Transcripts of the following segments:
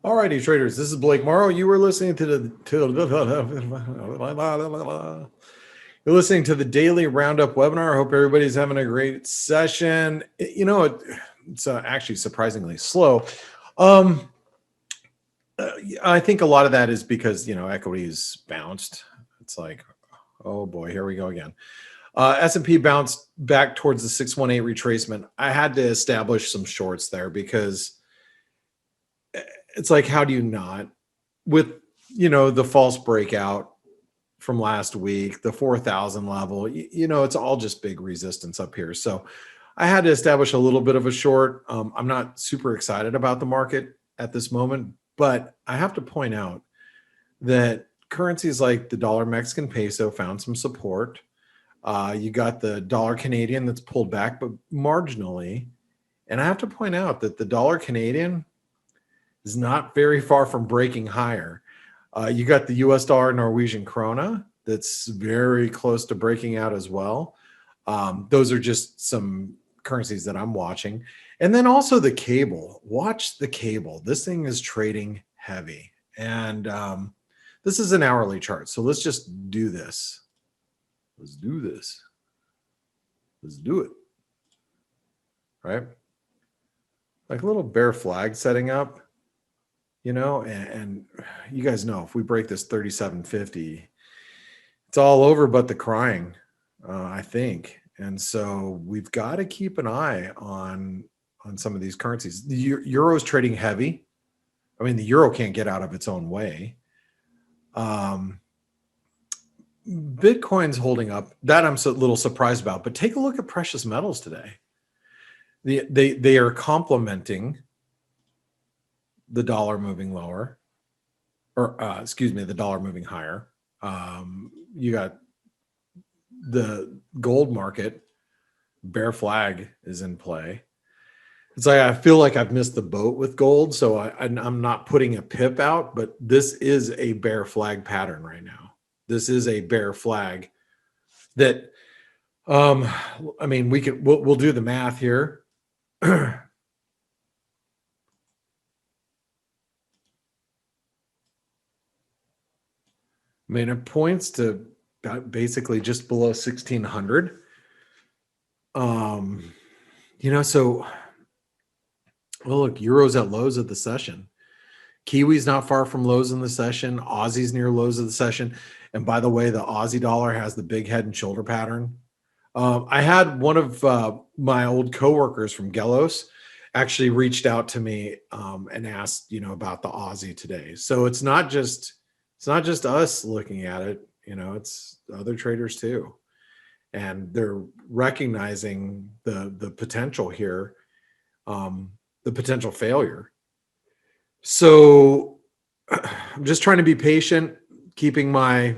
Alrighty, traders. This is Blake Morrow. You were listening to you're listening to the Daily Roundup webinar. I hope everybody's having a great session. It's actually surprisingly slow. I think a lot of that is because equities bounced. It's like, oh boy, here we go again. S&P bounced back towards the 618 retracement. I had to establish some shorts there because it's like, how do you not? With, the false breakout from last week, the 4,000 level, it's all just big resistance up here. So I had to establish a little bit of a short. I'm not super excited about the market at this moment, but I have to point out that currencies like the dollar Mexican peso found some support. You got the dollar Canadian that's pulled back, but marginally. And I have to point out that the dollar Canadian is not very far from breaking higher. You got the US dollar Norwegian krona that's very close to breaking out as well. Those are just some currencies that I'm watching. And then also the cable. Watch the cable. This thing is trading heavy. And this is an hourly chart. So let's just do this. Let's do this. Let's do it. Right? Like a little bear flag setting up. And you guys know if we break this 3750, it's all over but the crying, I think. And so we've got to keep an eye on some of these currencies. The euro is trading heavy. I mean, the euro can't get out of its own way. Bitcoin's holding up. That I'm a little surprised about. But take a look at precious metals today. They are complementing the dollar moving lower, or the dollar moving higher. You got the gold market, bear flag is in play. It's like I feel like I've missed the boat with gold, so I'm not putting a pip out, but this is a bear flag pattern right now. This is a bear flag that, I mean, we'll do the math here. I mean, it points to basically just below 1600. So, well, look, Euro's at lows of the session. Kiwi's not far from lows in the session. Aussie's near lows of the session. And by the way, the Aussie dollar has the big head and shoulder pattern. I had one of my old coworkers from Gelos actually reached out to me and asked, about the Aussie today. So it's not just us looking at it, it's other traders too. And they're recognizing the potential here, the potential failure. So I'm just trying to be patient, keeping my,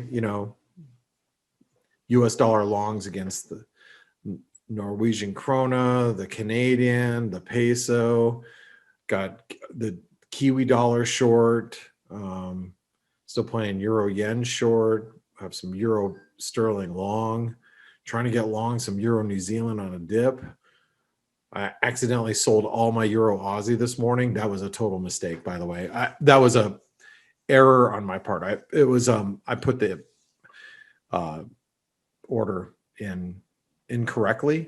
US dollar longs against the Norwegian krona, the Canadian, the peso, got the Kiwi dollar short, still playing euro yen short, have some euro sterling long, trying to get long some euro New Zealand on a dip. I accidentally sold all my euro Aussie this morning. That was a total mistake, by the way. That was a error on my part. I put the order in incorrectly.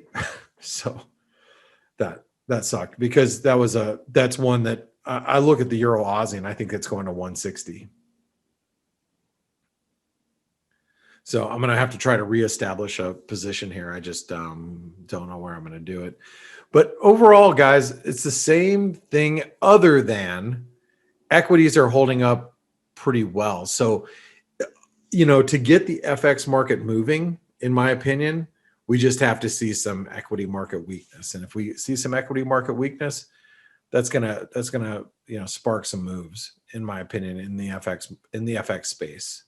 So that sucked, because that's one that I look at the euro Aussie and I think it's going to 160. So I'm going to have to try to reestablish a position here. I just don't know where I'm going to do it. But overall, guys, it's the same thing, other than equities are holding up pretty well. So, to get the FX market moving, in my opinion, we just have to see some equity market weakness. And if we see some equity market weakness, that's gonna spark some moves, in my opinion, in the FX space.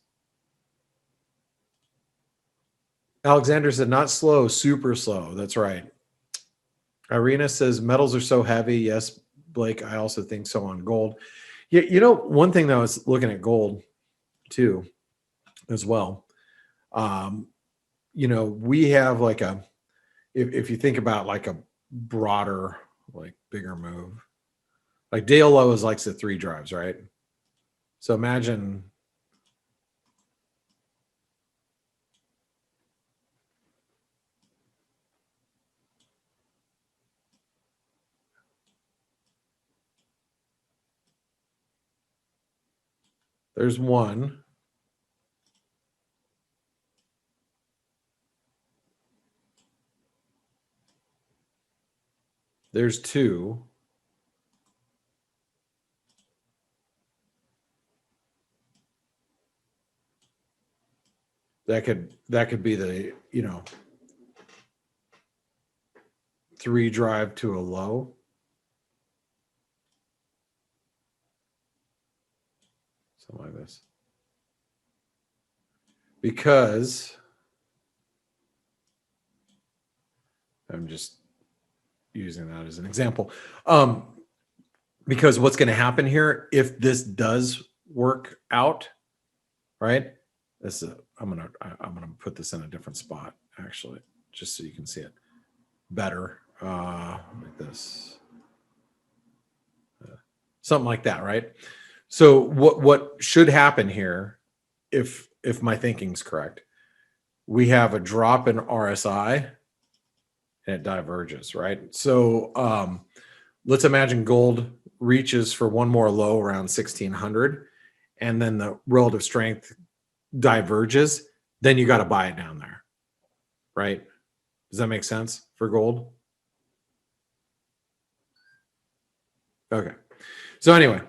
Alexander said, not slow, super slow. That's right. Irina says, metals are so heavy. Yes, Blake, I also think so on gold. Yeah, one thing that I was looking at gold too, as well. We have like if you think about like a broader, like bigger move, Like Dale Lowe's likes the 3 drives, right? So imagine there's 1. There's 2. That could be the, 3 drive to a low. Something like this. Because I'm just using that as an example. Because what's going to happen here, if this does work out, right? I'm gonna put this in a different spot, actually, just so you can see it better. Like this, something like that, right? So what should happen here, if my thinking's correct, we have a drop in RSI and it diverges, right? So let's imagine gold reaches for one more low around 1600, and then the relative strength diverges. Then you got to buy it down there, right? Does that make sense for gold? Okay. So anyway,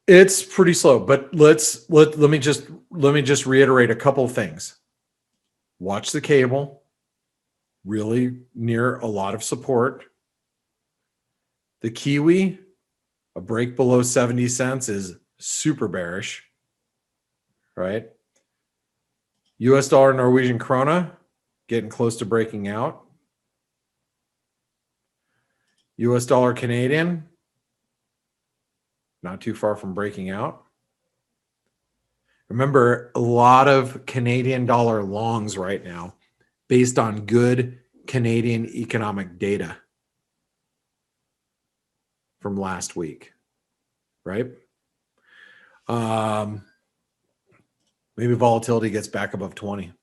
it's pretty slow, but let me just reiterate a couple of things. Watch the cable, really near a lot of support. The Kiwi, a break below 70 cents is super bearish, right? US dollar, Norwegian krona, getting close to breaking out. US dollar, Canadian, not too far from breaking out. Remember, a lot of Canadian dollar longs right now based on good Canadian economic data from last week, right? Maybe volatility gets back above 20. And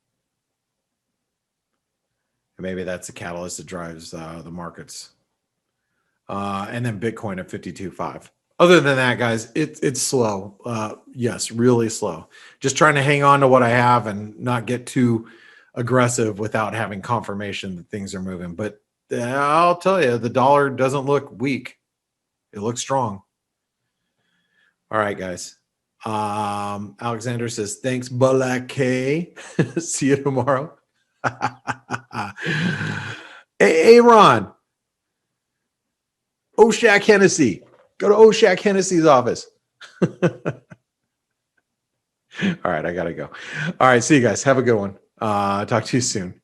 maybe that's the catalyst that drives the markets. And then Bitcoin at 52.5. Other than that, guys, it's slow. Yes, really slow. Just trying to hang on to what I have and not get too aggressive without having confirmation that things are moving. But I'll tell you, the dollar doesn't look weak. It looks strong. All right, guys. Alexander says, thanks, Balake. See you tomorrow. Hey, Ron. Oshak Hennessy. Go to Oshak Hennessy's office. All right, I got to go. All right, see you guys. Have a good one. Talk to you soon.